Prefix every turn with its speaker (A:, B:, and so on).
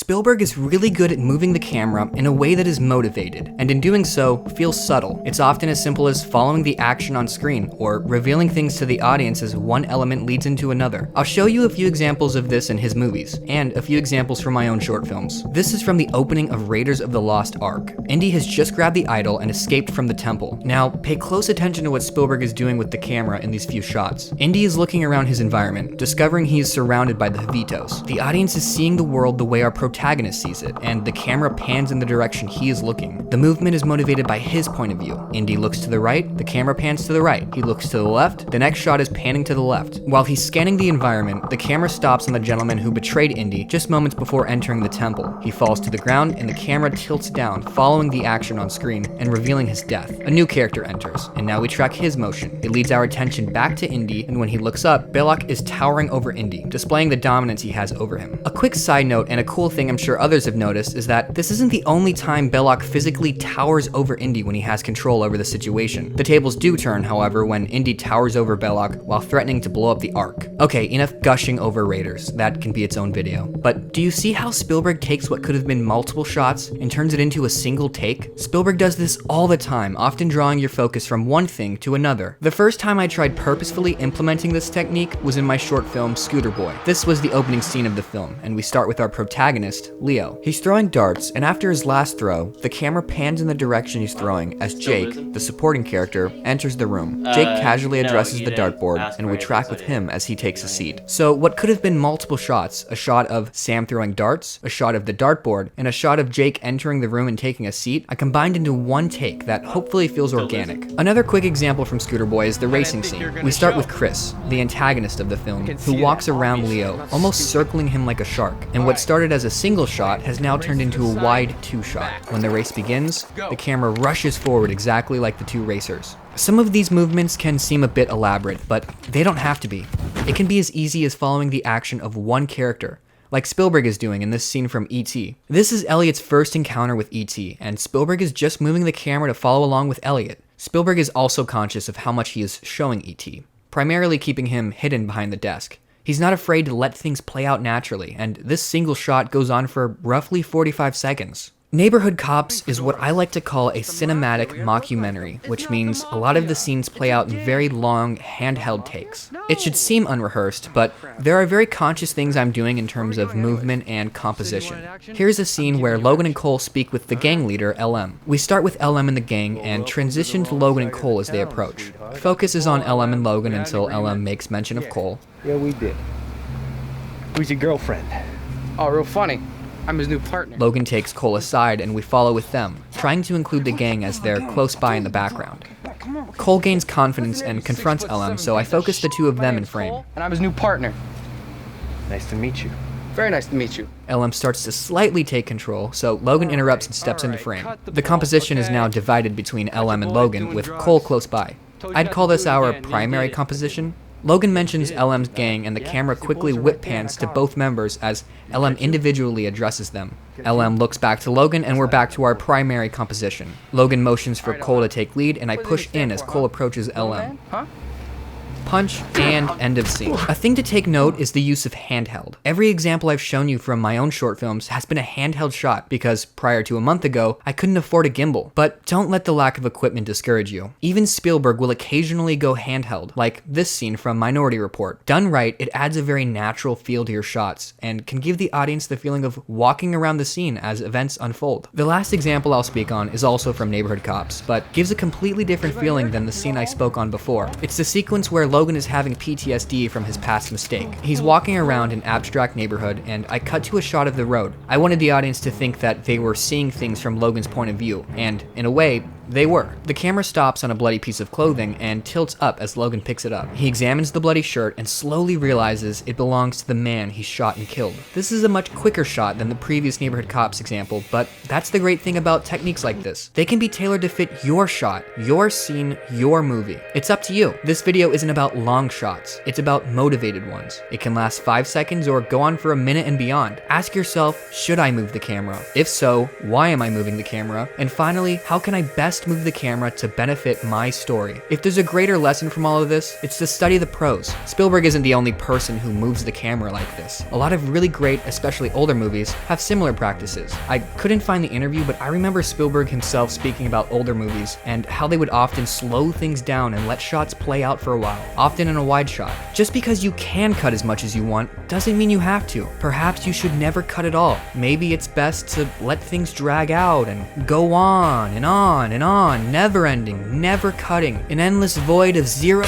A: Spielberg is really good at moving the camera in a way that is motivated, and in doing so, feels subtle. It's often as simple as following the action on screen, or revealing things to the audience as one element leads into another. I'll show you a few examples of this in his movies, and a few examples from my own short films. This is from the opening of Raiders of the Lost Ark. Indy has just grabbed the idol and escaped from the temple. Now, pay close attention to what Spielberg is doing with the camera in these few shots. Indy is looking around his environment, discovering he is surrounded by the Havitos. The audience is seeing the world the way our protagonist sees it, and the camera pans in the direction he is looking. The movement is motivated by his point of view. Indy looks to the right, the camera pans to the right. He looks to the left, the next shot is panning to the left. While he's scanning the environment, the camera stops on the gentleman who betrayed Indy just moments before entering the temple. He falls to the ground, and the camera tilts down, following the action on screen and revealing his death. A new character enters, and now we track his motion. It leads our attention back to Indy, and when he looks up, Belloc is towering over Indy, displaying the dominance he has over him. A quick side note, and a cool thing I'm sure others have noticed, is that this isn't the only time Belloc physically towers over Indy when he has control over the situation. The tables do turn, however, when Indy towers over Belloc while threatening to blow up the Ark. Okay, enough gushing over Raiders. That can be its own video. But do you see how Spielberg takes what could have been multiple shots and turns it into a single take? Spielberg does this all the time, often drawing your focus from one thing to another. The first time I tried purposefully implementing this technique was in my short film Scooter Boy. This was the opening scene of the film, and we start with our protagonist, Leo. He's throwing darts, and after his last throw, the camera pans in the direction he's throwing as Jake, the supporting character, enters the room. Jake casually addresses the dartboard, and we track with him as he takes a seat. So what could have been multiple shots, a shot of Sam throwing darts, a shot of the dartboard, and a shot of Jake entering the room and taking a seat, I combined into one take that hopefully feels organic. Another quick example from Scooter Boy is the racing scene. We start with Chris, the antagonist of the film, who walks around Leo, almost circling him like a shark, and what started as a single shot has now turned into a wide two-shot. When the race begins, the camera rushes forward exactly like the two racers. Some of these movements can seem a bit elaborate, but they don't have to be. It can be as easy as following the action of one character, like Spielberg is doing in this scene from E.T. This is Elliot's first encounter with E.T., and Spielberg is just moving the camera to follow along with Elliot. Spielberg is also conscious of how much he is showing E.T., primarily keeping him hidden behind the desk. He's not afraid to let things play out naturally, and this single shot goes on for roughly 45 seconds. Neighborhood Cops is what I like to call a cinematic mockumentary, which means a lot of the scenes play out in very long, handheld takes. It should seem unrehearsed, but there are very conscious things I'm doing in terms of movement and composition. Here's a scene where Logan and Cole speak with the gang leader, LM. We start with LM and the gang and transition to Logan and Cole as they approach. Focus is on LM and Logan until LM makes mention of Cole.
B: Yeah, we did. Who's your girlfriend?
C: Oh, real funny. I'm his new partner.
A: Logan takes Cole aside and we follow with them, trying to include the gang as they're close by in the background. Cole gains confidence and confronts LM, so I focus the two of them in frame.
C: And I'm his new partner.
B: Nice to meet you.
C: Very nice to meet you.
A: LM starts to slightly take control, so Logan interrupts and steps into frame. The composition is now divided between LM and Logan, with Cole close by. I'd call this our primary composition. Logan mentions LM's gang, and the camera quickly whip pans to both members as LM individually addresses them. LM looks back to Logan, and we're back to our primary composition. Logan motions for Cole to take lead, and I push in as Cole approaches LM. Punch, and end of scene. A thing to take note is the use of handheld. Every example I've shown you from my own short films has been a handheld shot because prior to a month ago, I couldn't afford a gimbal. But don't let the lack of equipment discourage you. Even Spielberg will occasionally go handheld, like this scene from Minority Report. Done right, it adds a very natural feel to your shots and can give the audience the feeling of walking around the scene as events unfold. The last example I'll speak on is also from Neighborhood Cops, but gives a completely different feeling than the scene I spoke on before. It's the sequence where Logan is having PTSD from his past mistake. He's walking around an abstract neighborhood, and I cut to a shot of the road. I wanted the audience to think that they were seeing things from Logan's point of view, and in a way, they were. The camera stops on a bloody piece of clothing and tilts up as Logan picks it up. He examines the bloody shirt and slowly realizes it belongs to the man he shot and killed. This is a much quicker shot than the previous Neighborhood Cops example, but that's the great thing about techniques like this. They can be tailored to fit your shot, your scene, your movie. It's up to you. This video isn't about long shots. It's about motivated ones. It can last 5 seconds or go on for a minute and beyond. Ask yourself, should I move the camera? If so, why am I moving the camera? And finally, how can I best best move the camera to benefit my story. If there's a greater lesson from all of this, it's to study the pros. Spielberg isn't the only person who moves the camera like this. A lot of really great, especially older movies, have similar practices. I couldn't find the interview, but I remember Spielberg himself speaking about older movies and how they would often slow things down and let shots play out for a while, often in a wide shot. Just because you can cut as much as you want doesn't mean you have to. Perhaps you should never cut at all. Maybe it's best to let things drag out and go on and on and on, never ending, never cutting, an endless void of zero.